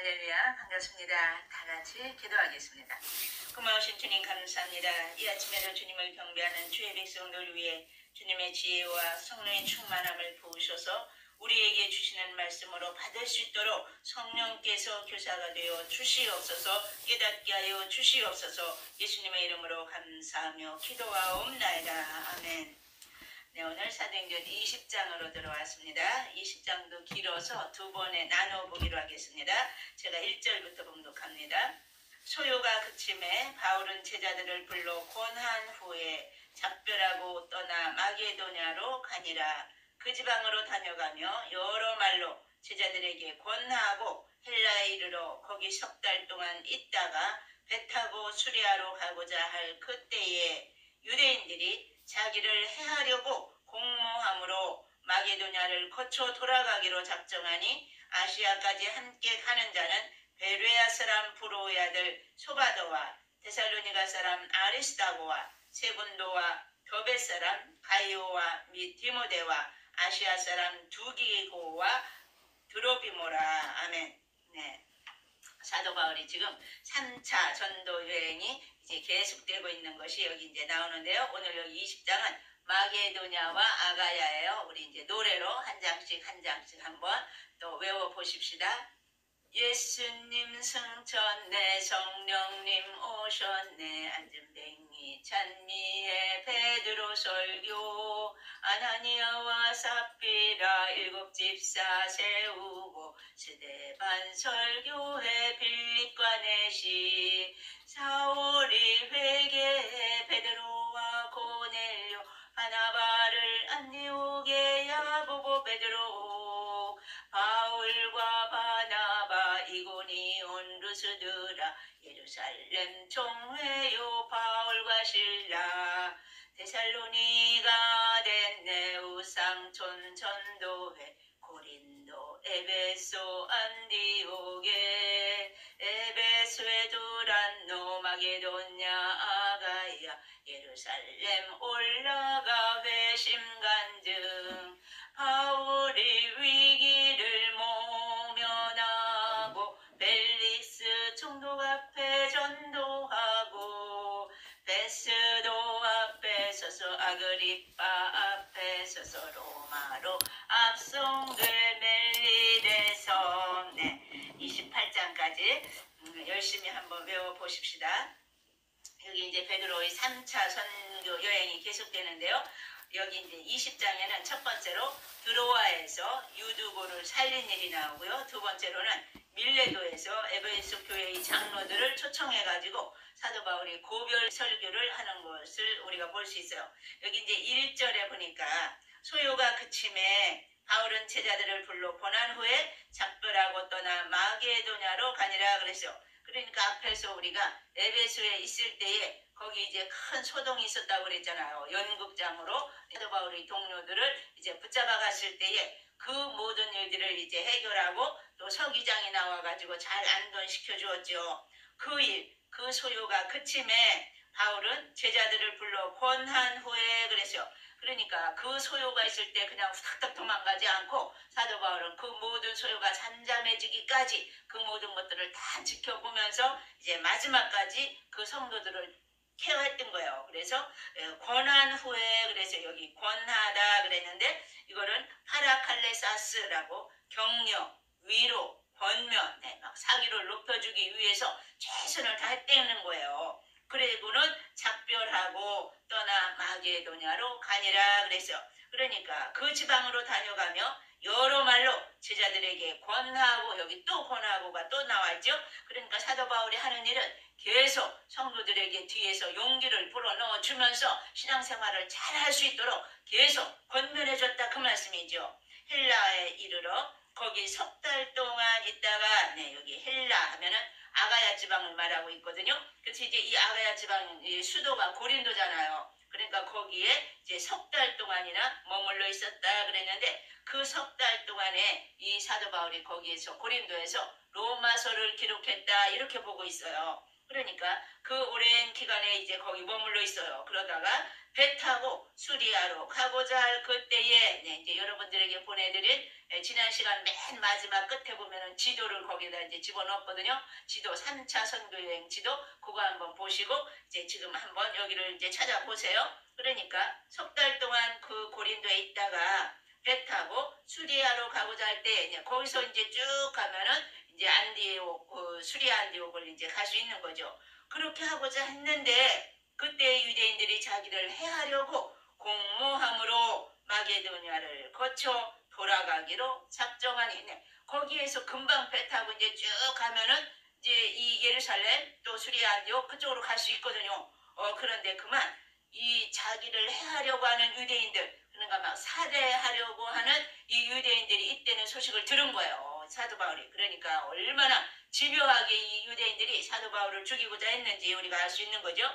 할렐루야, 반갑습니다. 다 같이 기도하겠습니다. 고마우신 주님 감사합니다. 이 아침에도 주님을 경배하는 주의 백성들 위해 주님의 지혜와 성령의 충만함을 부으셔서 우리에게 주시는 말씀으로 받을 수 있도록 성령께서 교사가 되어 주시옵소서, 깨닫게 하여 주시옵소서. 예수님의 이름으로 감사하며 기도하옵나이다. 아멘. 네, 오늘 사도행전 20장으로 들어왔습니다. 20장도 길어서 두 번에 나눠보기로 하겠습니다. 제가 1절부터 봉독합니다. 소요가 그침에 바울은 제자들을 불러 권한 후에 작별하고 떠나 마게도냐로 가니라. 그 지방으로 다녀가며 여러 말로 제자들에게 권하고 헬라에 이르러 거기 석 달 동안 있다가 배 타고 수리아로 가고자 할 그때에 유대인들이 자기를 해하려고 공모함으로 마게도냐를 거쳐 돌아가기로 작정하니 아시아까지 함께 가는 자는 베레아 사람 브로의 아들 소바더와 데살로니가 사람 아리스다고와 세군도와 더베 사람 가이오와 및 디모데와 아시아 사람 두기고와 드로비모라. 아멘. 네. 사도 바울이 지금 3차 전도 여행이 이제 계속되고 있는 것이 여기 이제 나오는데요. 오늘 여기 20장은 마게도냐와 아가야예요. 우리 이제 노래로 한 장씩 한번 또 외워 보십시다. 예수님 승천네, 성령님 오셨네, 안전뱅이 찬미의 베드로 설교, 아나니아와 삽비라 일곱 집사 세우고 스데반 설교해 빌립과 내시, 사울이 회개해 베드로와 고넬료 바나바를 안디옥에 야고보 베드로, 바울과 바나바 이고니온 루스드라 예루살렘 총회요 바울과 실라, 데살로니가 덴네 우상촌 전도회 고린도 에베소 안디옥에 에베소에 두란노 마게도냐 아가야 예루살렘 올라가 회심간증, 바울이 위기를 모면하고 벨릭스 총독 앞에 전도하고 베스도 앞에 서서 아그리빠 앞에 서서 로마로 압송될 멜리데성. 네, 28장까지 열심히 한번 외워보십시다. 여기 이제 베드로의 3차 선교 여행이 계속되는데요. 여기 이제 20장에는 첫 번째로 드로아에서 유두고를 살린 일이 나오고요. 두 번째로는 밀레도에서 에베소 교회의 장로들을 초청해가지고 사도 바울이 고별 설교를 하는 것을 우리가 볼 수 있어요. 여기 이제 1절에 보니까 소요가 그침에 바울은 제자들을 불러 보난 후에 작별하고 떠나 마게도냐로 가니라 그랬어요. 그러니까 앞에서 우리가 에베소에 있을 때에 거기 이제 큰 소동이 있었다고 그랬잖아요. 연극장으로 사도 바울의 동료들을 이제 붙잡아 갔을 때에 그 모든 일들을 이제 해결하고 또 서기장이 나와가지고 잘 안돈시켜 주었죠. 그 일, 그 소요가 그침에 바울은 제자들을 불러 권한 후에 그랬어요. 그러니까 그 소요가 있을 때 그냥 후닥닥 도망가지 않고 사도 바울은 그 모든 소요가 잠잠해지기까지 그 모든 것들을 다 지켜보면서 이제 마지막까지 그 성도들을 케어했던 거예요. 그래서 권한 후에 그래서 여기 권하다 그랬는데 이거는 파라칼레사스라고 격려, 위로, 권면, 막 사기를 높여주기 위해서 최선을 다했다는 거예요. 그리고는 작별하고 떠나 마게도냐로 가니라 그랬어요. 그러니까 그 지방으로 다녀가며 여러 말로 제자들에게 권하고, 여기 또 권하고가 또 나와있죠. 그러니까 사도 바울이 하는 일은 계속 성도들에게 뒤에서 용기를 불어넣어 주면서 신앙생활을 잘 할 수 있도록 계속 권면해줬다 그 말씀이죠. 헬라에 이르러 거기 석 달 동안 있다가, 네, 여기 헬라 하면은 아가야 지방을 말하고 있거든요. 그래서 이제 이 아가야 지방 수도가 고린도잖아요. 그러니까 거기에 이제 석 달 동안이나 머물러 있었다 그랬는데 그 석 달 동안에 이 사도 바울이 거기에서 고린도에서 로마서를 기록했다 이렇게 보고 있어요. 그러니까 그 오랜 기간에 이제 거기 머물러 있어요. 그러다가 배 타고 수리하러 가고자 할 그때에 네, 이제 여러분들에게 보내드린 지난 시간 맨 마지막 끝에 보면은 지도를 거기다 이제 집어넣었거든요. 지도 3차 선교여행 지도 그거 한번 보시고 이제 지금 한번 여기를 이제 찾아보세요. 그러니까 석 달 동안 그 고린도에 있다가 배 타고 수리하러 가고자 할 때 거기서 이제 쭉 가면은 이제 안디옥 수리 안디옥을 이제 갈 수 있는 거죠. 그렇게 하고자 했는데 그때 유대인들이 자기를 해하려고 공모함으로 마게도냐를 거쳐 돌아가기로 작정하니 거기에서 금방 배 타고 이제 쭉 가면은 이제 이 예루살렘 또 수리 안디옥 그쪽으로 갈 수 있거든요. 그런데 그만 이 자기를 해하려고 하는 유대인들 그러니까 막 살해하려고 하는 이 유대인들이 이때는 소식을 들은 거예요. 사도 바울이. 그러니까 얼마나 집요하게 이 유대인들이 사도 바울을 죽이고자 했는지 우리가 알 수 있는 거죠.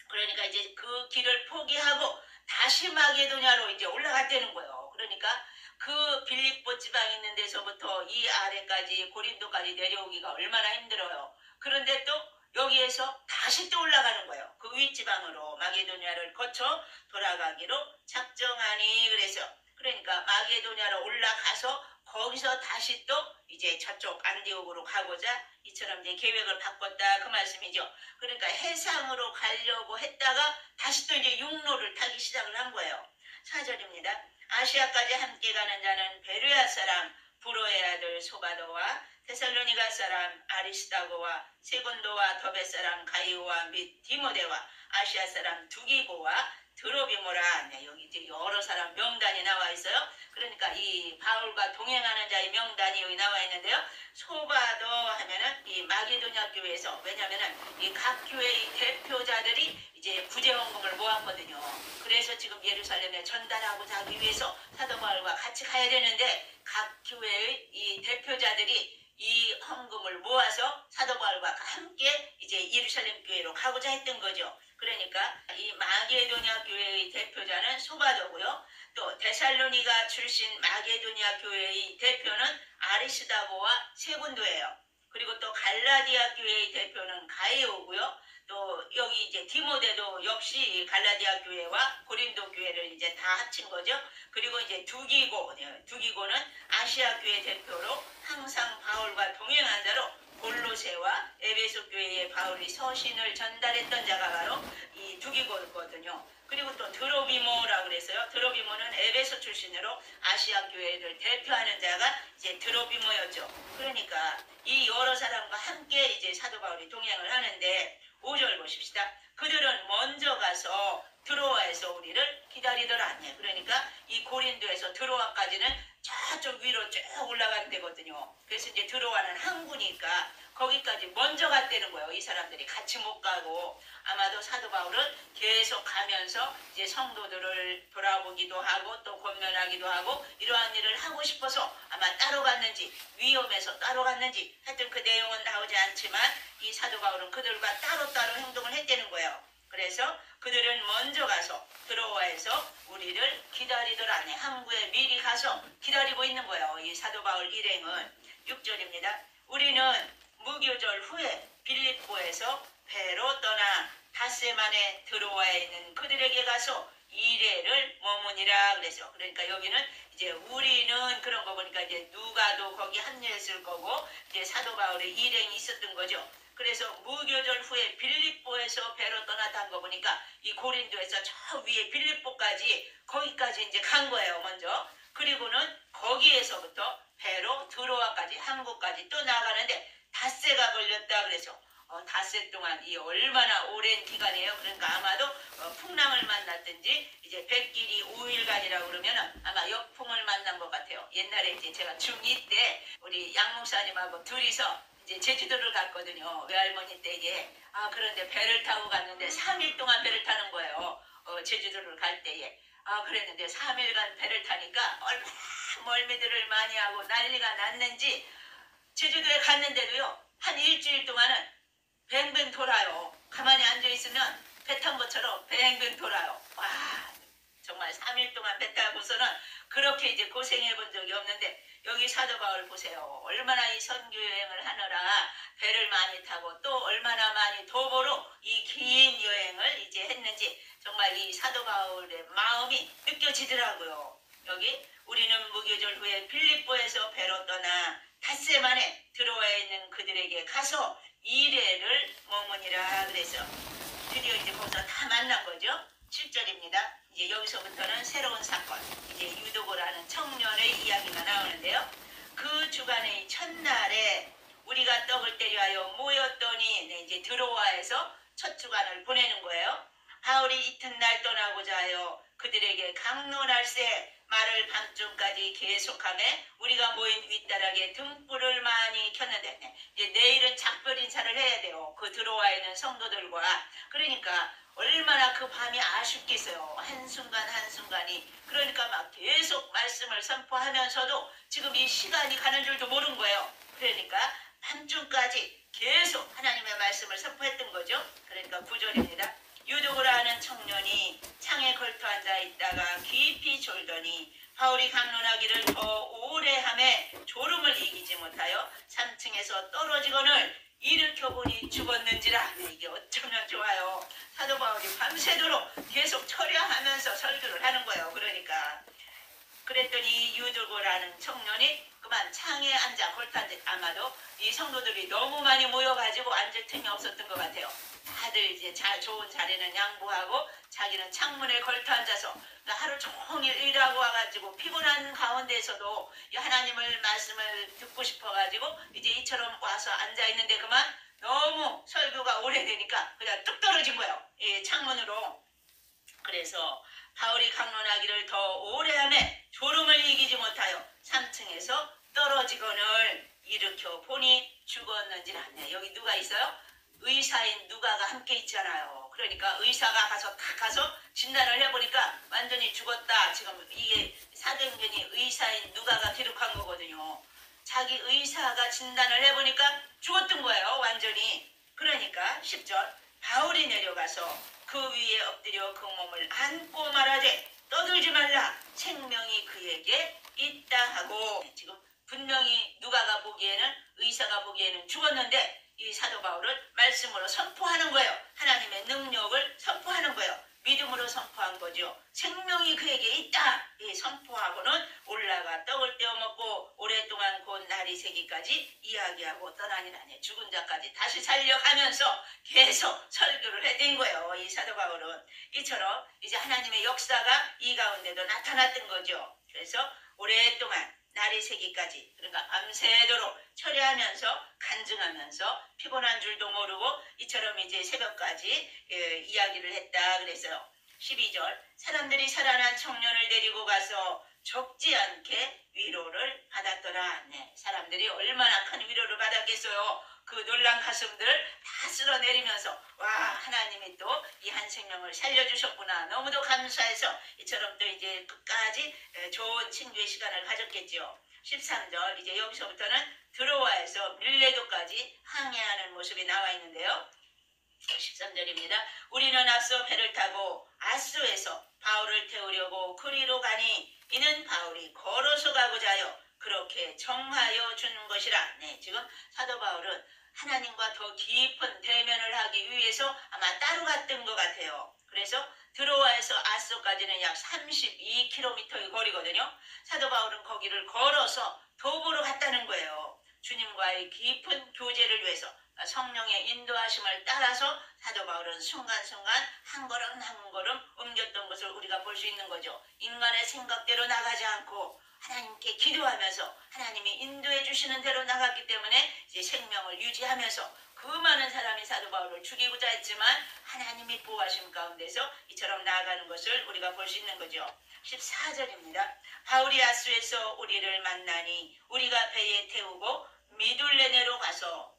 그러니까 이제 그 길을 포기하고 다시 마게도냐로 이제 올라갔다는 거예요. 그러니까 그 빌립보 지방에 있는 데서부터 이 아래까지 고린도까지 내려오기가 얼마나 힘들어요. 그런데 또 여기에서 다시 또 올라가는 거예요. 그 윗지방으로 마게도냐를 거쳐 돌아가기로 작정하니 그래서 그러니까 마게도냐로 올라가서 거기서 다시 또 이제 저쪽 안디옥으로 가고자 이처럼 이제 계획을 바꿨다 그 말씀이죠. 그러니까 해상으로 가려고 했다가 다시 또 이제 육로를 타기 시작을 한 거예요. 4절입니다. 아시아까지 함께 가는 자는 베르야 사람 부로의 아들 소바도와 데살로니가 사람 아리스다고와 세곤도와 더베 사람 가이오와 및 디모데와 아시아 사람 두기고와 드로비모라. 네, 여기 이제 여러 사람 명단이 나와 있어요. 그러니까 이 바울과 동행하는 자의 명단이 여기 나와 있는데요. 소바도 하면은 이 마게도냐 교회에서 왜냐면은 이 각 교회의 대표자들이 이제 구제헌금을 모았거든요. 그래서 지금 예루살렘에 전달하고자 하기 위해서 사도 바울과 같이 가야 되는데 각 교회의 이 대표자들이 이 헌금을 모아서 사도 바울과 함께 이제 예루살렘 교회로 가고자 했던 거죠. 그러니까 이 마게도냐 교회의 대표자는 소바도고요. 또 데살로니가 출신 마게도냐 교회의 대표는 아리스다고와 세군도예요. 그리고 또 갈라디아 교회의 대표는 가이오고요. 또 여기 이제 디모데도 역시 갈라디아 교회와 고린도 교회를 이제 다 합친 거죠. 그리고 이제 두기고는 아시아 교회 대표로 항상 바울과 동행한 자로 골로새와 에베소 교회에 바울이 서신을 전달했던 자가 바로 이 두기고거든요. 그리고 또 드로비모라고 그랬어요. 드로비모는 에베소 출신으로 아시아 교회를 대표하는 자가 이제 드로비모였죠. 그러니까 이 여러 사람과 함께 이제 사도 바울이 동행을 하는데 5절 보십시다. 그들은 먼저 가서 드로아에서 우리를 기다리더라. 그러니까 이 고린도에서 드로아까지는 저쪽 위로 쭉 올라가는 데거든요. 그래서 이제 드로아는 항구니까 거기까지 먼저 갔다는 거예요. 이 사람들이 같이 못 가고 아마도 사도 바울은 계속 가면서 이제 성도들을 돌아보기도 하고 또 권면하기도 하고 이러한 일을 하고 싶어서 아마 따로 갔는지 위험해서 따로 갔는지 하여튼 그 내용은 나오지 않지만 이 사도 바울은 그들과 따로따로 행동을 했다는 거예요. 그래서 그들은 먼저 가서 드로아에서 우리를 기다리더라. 항구에 미리 가서 기다리고 있는 거예요. 이 사도 바울 일행은 6절입니다. 우리는 무교절 후에 빌립보에서 배로 떠나 닷새 만에 드로아에 있는 그들에게 가서 2일을 머무니라 그래서 그러니까 여기는 이제 우리는 그런 거 보니까 이제 누가도 거기 합류했을 거고 이제 사도 바울의 일행이 있었던 거죠. 그래서 무교절 후에 빌립보에서 배로 떠났다는 거 보니까 이 고린도에서 저 위에 빌립보까지 거기까지 이제 간 거예요. 먼저. 그리고는 거기에서부터 배로 드로아까지 한국까지 또 나가는데 닷새가 걸렸다 그래서 닷새 동안 이 얼마나 오랜 기간이에요. 그러니까 아마도 풍랑을 만났든지 이제 백길이 5일간이라고 그러면은 아마 역풍을 만난 것 같아요. 옛날에 이제 제가 중2 때 우리 양 목사님하고 둘이서 이제 제주도를 갔거든요. 외할머니 댁에. 그런데 배를 타고 갔는데 3일 동안 배를 타는 거예요. 제주도를 갈 때에. 그랬는데 3일간 배를 타니까 얼마나 멀미들을 많이 하고 난리가 났는지 제주도에 갔는데도요. 한 일주일 동안은 뱅뱅 돌아요. 가만히 앉아있으면 배 탄 것처럼 뱅뱅 돌아요. 와, 정말 3일 동안 배 타고서는 그렇게 이제 고생해 본 적이 없는데 여기 사도 바울 보세요. 얼마나 이 선교 여행을 하느라 배를 많이 타고 또 얼마나 많이 도보로 이 긴 여행을 이제 했는지 정말 이 사도 바울의 마음이 느껴지더라고요. 여기 우리는 무교절 후에 빌립보에서 배로 떠나 닷새 만에 들어와 있는 그들에게 가서 이레를 머무니라 그래서 드디어 이제 거기서 다 만난 거죠. 7절입니다. 이제 여기서부터는 새로운 사건, 이제 유도고라는 청년의 이야기가 나오는데요. 그 주간의 첫날에 우리가 떡을 때려하여 모였더니 이제 드로아에서 첫 주간을 보내는 거예요. 바울이 이튿날 떠나고자 하여 그들에게 강론할새 말을 밤중까지 계속하며 우리가 모인 윗다락에 등불을 많이 켰는데 이제 내일은 작별 인사를 해야 돼요. 그 드로아에 있는 성도들과. 그러니까 얼마나 그 밤이 아쉽겠어요. 한순간 한순간이. 그러니까 막 계속 말씀을 선포하면서도 지금 이 시간이 가는 줄도 모르는 거예요. 그러니까 밤중까지 계속 하나님의 말씀을 선포했던 거죠. 그러니까 9절입니다. 유독을 하는 청년이 창에 걸터 앉아 있다가 깊이 졸더니 바울이 강론하기를 더 오래 하매 졸음을 이기지 못하여 3층에서 떨어지거늘 일으켜보니 죽었는지라. 이게 어쩌면 좋아요. 사도 바울이 밤새도록 계속 철야하면서 설교를 하는 거예요. 그러니까 그랬더니 유두고라는 청년이 그만 창에 앉아 걸터 앉아. 아마도 이 성도들이 너무 많이 모여가지고 앉을 틈이 없었던 것 같아요. 다들 이제 좋은 자리는 양보하고 자기는 창문에 걸터 앉아서 하루 종일 일하고 와가지고 피곤한 가운데에서도 하나님을 말씀을 듣고 싶어가지고 이제 이처럼 와서 앉아있는데 그만 너무 설교가 오래되니까 그냥 뚝 떨어진 거예요. 이 창문으로. 그래서 바울이 강론하기를 더 오래 하매 졸음을 이기지 못하여 3층에서 떨어지거늘 일으켜 보니 죽었는지라. 여기 누가 있어요? 의사인 누가가 함께 있잖아요. 그러니까 의사가 딱 가서 진단을 해보니까 완전히 죽었다. 지금 이게 사도행전이 의사인 누가가 기록한 거거든요. 자기 의사가 진단을 해보니까 죽었던 거예요. 완전히. 그러니까 10절 바울이 내려가서 그 위에 엎드려 그 몸을 안고 말하되 떠들지 말라. 생명이 그에게 있다 하고. 지금 분명히 누가가 보기에는 의사가 보기에는 죽었는데 이 사도 바울은 말씀으로 선포하는 거예요. 하나님의 능력을 선포하는 거예요. 믿음으로 선포한 거죠. 생명이 그에게 있다. 이 선포하고는 올라가 떡을 떼어 먹고 오랫동안 곧 날이 새기까지 이야기하고 떠나니라네. 죽은 자까지 다시 살려가면서 계속 설교를 해댄 거예요. 이 사도 바울은. 이처럼 이제 하나님의 역사가 이 가운데도 나타났던 거죠. 그래서 오랫동안 날이 새기까지, 그러니까 밤새도록 철야하면서 간증하면서 피곤한 줄도 모르고 이처럼 이제 새벽까지 이야기를 했다 그랬어요. 12절 사람들이 살아난 청년을 데리고 가서 적지 않게 위로를 받았더라. 네, 사람들이 얼마나 큰 위로를 받았겠어요. 그 놀란 가슴들을 다 쓸어내리면서 와, 하나님이 또 이 한 생명을 살려주셨구나. 너무도 감사해서 이처럼 또 이제 끝까지 좋은 친구의 시간을 가졌겠죠. 13절 이제 여기서부터는 드로아에서 밀레도까지 항해하는 모습이 나와 있는데요. 13절입니다. 우리는 앞서 배를 타고 아스에서 바울을 태우려고 그리로 가니 이는 바울이 걸어서 가고자 하여 그렇게 정하여 주는 것이라. 네, 지금 사도 바울은 하나님과 더 깊은 대면을 하기 위해서 아마 따로 갔던 것 같아요. 그래서 드로아에서 아스까지는 약 32km의 거리거든요. 사도 바울은 거기를 걸어서 도보로 갔다는 거예요. 주님과의 깊은 교제를 위해서 성령의 인도하심을 따라서 사도 바울은 순간순간 한 걸음 한 걸음 옮겼던 것을 우리가 볼 수 있는 거죠. 인간의 생각대로 나가지 않고 하나님께 기도하면서 하나님이 인도해 주시는 대로 나갔기 때문에 이제 생명을 유지하면서 그 많은 사람이 사도 바울을 죽이고자 했지만 하나님이 보호하심 가운데서 이처럼 나아가는 것을 우리가 볼 수 있는 거죠. 14절입니다. 바울이 아수에서 우리를 만나니 우리가 배에 태우고 미둘레네로 가서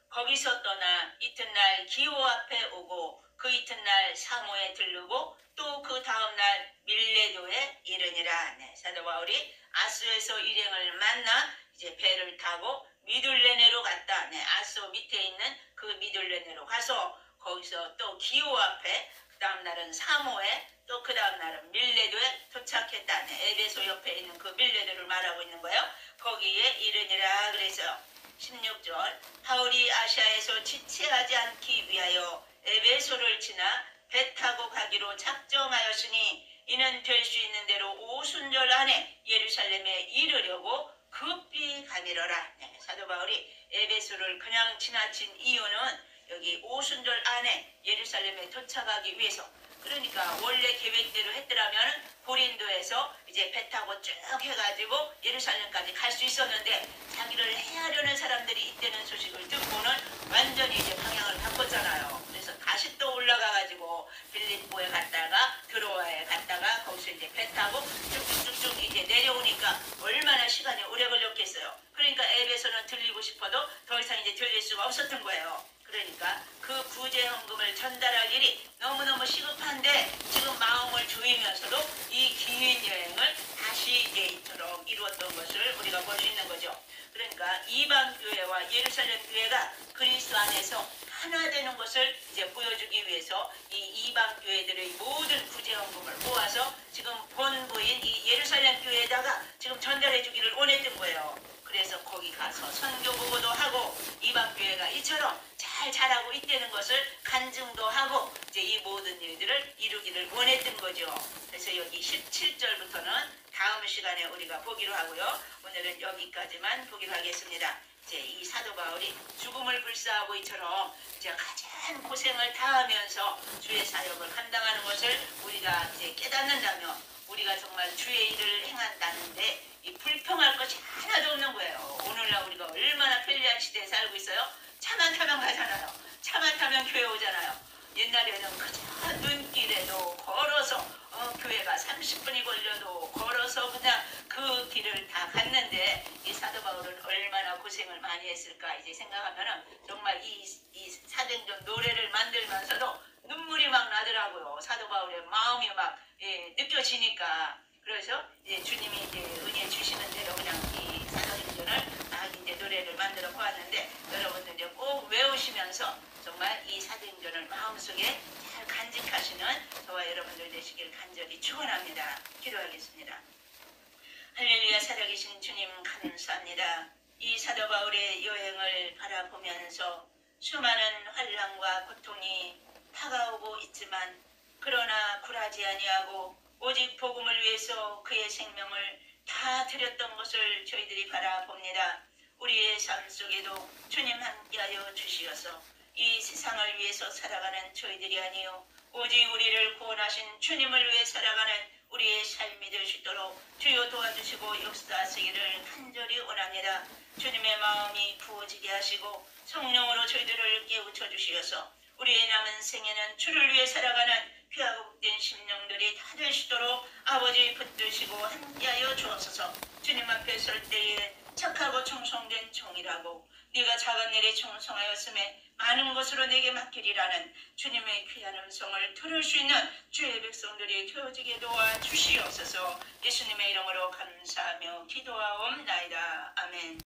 거기서 떠나 이튿날 기호 앞에 오고 그 이튿날 사모에 들르고 또 그 다음날 밀레도에 이르니라. 네, 사도 바울이 아수에서 일행을 만나 이제 배를 타고 미둘레네로 갔다. 네, 아수 밑에 있는 그 미둘레네로 가서 거기서 또 기호 앞에 그 다음 날은 사모에, 또 그 다음 날은 밀레도에 도착했다네. 에베소 옆에 있는 그 밀레도를 말하고 있는 거예요. 거기에 이르니라 그래서 16절 바울이 아시아에서 지체하지 않기 위하여 에베소를 지나 배 타고 가기로 작정하였으니 이는 될 수 있는 대로 오순절 안에 예루살렘에 이르려고 급히 가미러라. 네, 사도 바울이 에베소를 그냥 지나친 이유는 여기 오순절 안에 예루살렘에 도착하기 위해서, 그러니까 원래 계획대로 했더라면 고린도에서 이제 배 타고 쭉 해가지고 예루살렘까지 갈 수 있었는데 자기를 해하려는 사람들이 있다는 소식을 듣고는 완전히 이제 방향을 바꿨잖아요. 그래서 다시 또 올라가가지고 빌립보에 갔다가 드로아에 갔다가 거기서 이제 배 타고 쭉쭉쭉쭉 이제 내려오니까 얼마나 시간이 오래 걸렸겠어요. 그러니까 에베소는 들리고 싶어도 더 이상 이제 들릴 수가 없었던 거예요. 그러니까 그 구제헌금을 전달할 일이 너무너무 시급한데 지금 마음을 조이면서도 이 긴 여행을 다시 이제 이처럼 이루었던 것을 우리가 볼 수 있는 거죠. 그러니까 이방 교회와 예루살렘 교회가 그리스도 안에서 하나 되는 것을 이제 보여주기 위해서 이 이방 교회들의 모든 구제헌금을 모아서 지금 본부인 이 예루살렘 교회에다가 지금 전달해 주기를 원했던 거예요. 그래서 거기 가서 선교 보고도 하고 이방 교회가 이처럼 잘 자라고 있다는 것을 간증도 하고 이제 이 모든 일들을 이루기를 원했던 거죠. 그래서 여기 17절부터는 다음 시간에 우리가 보기로 하고요. 오늘은 여기까지만 보기로 하겠습니다. 이제 이 사도 바울이 죽음을 불사하고 이처럼 이제 가장 고생을 다하면서 주의 사역을 감당하는 것을 우리가 이제 깨닫는다면 우리가 정말 주의 일을 행한다는데 이 불평할 것이 하나도 없는 거예요. 오늘날 우리가 얼마나 편리한 시대에 살고 있어요. 차만 타면 가잖아요. 차만 타면 교회 오잖아요. 옛날에는 그저 눈길에도 걸어서 교회가 30분이 걸려도 걸어서 그냥 그 길을 다 갔는데 이 사도 바울은 얼마나 고생을 많이 했을까 이제 생각하면은 정말 이 사도행전 노래를 만들면서도 눈물이 막 나더라고요. 사도 바울의 마음이 막 느껴지니까. 그래서 이제 주님이 이제 은혜 주시는 대로 그냥 이 사도행전을 막 이제 노래를 만들어 보았는데 여러분들 이제 꼭 외우시면서 정말 이 사도행전을 마음속에 잘 간직하시는 저와 여러분들 되시길 간절히 축원합니다. 기도하겠습니다. 할렐루야. 살아계신 주님 감사합니다. 이 사도 바울의 여행을 바라보면서 수많은 환난과 고통이 다가오고 있지만 그러나 굴하지 아니하고 오직 복음을 위해서 그의 생명을 다 드렸던 것을 저희들이 바라봅니다. 우리의 삶 속에도 주님 함께하여 주시어서 이 세상을 위해서 살아가는 저희들이 아니요 오직 우리를 구원하신 주님을 위해 살아가는 우리의 삶이 될 수 있도록 주여 도와주시고 역사하시기를 간절히 원합니다. 주님의 마음이 부어지게 하시고 성령으로 저희들을 깨우쳐 주시어서 우리의 남은 생에는 주를 위해 살아가는 귀하고 복된 심령들이 다 될 수 있도록 아버지 붙드시고 함께하여 주옵소서. 주님 앞에 설 때에 착하고 충성된 종이라고 네가 작은 일에 충성하였음에 많은 것으로 내게 맡기리라는 주님의 귀한 음성을 들을 수 있는 주의 백성들이 되어지게 도와주시옵소서. 예수님의 이름으로 감사하며 기도하옵나이다. 아멘.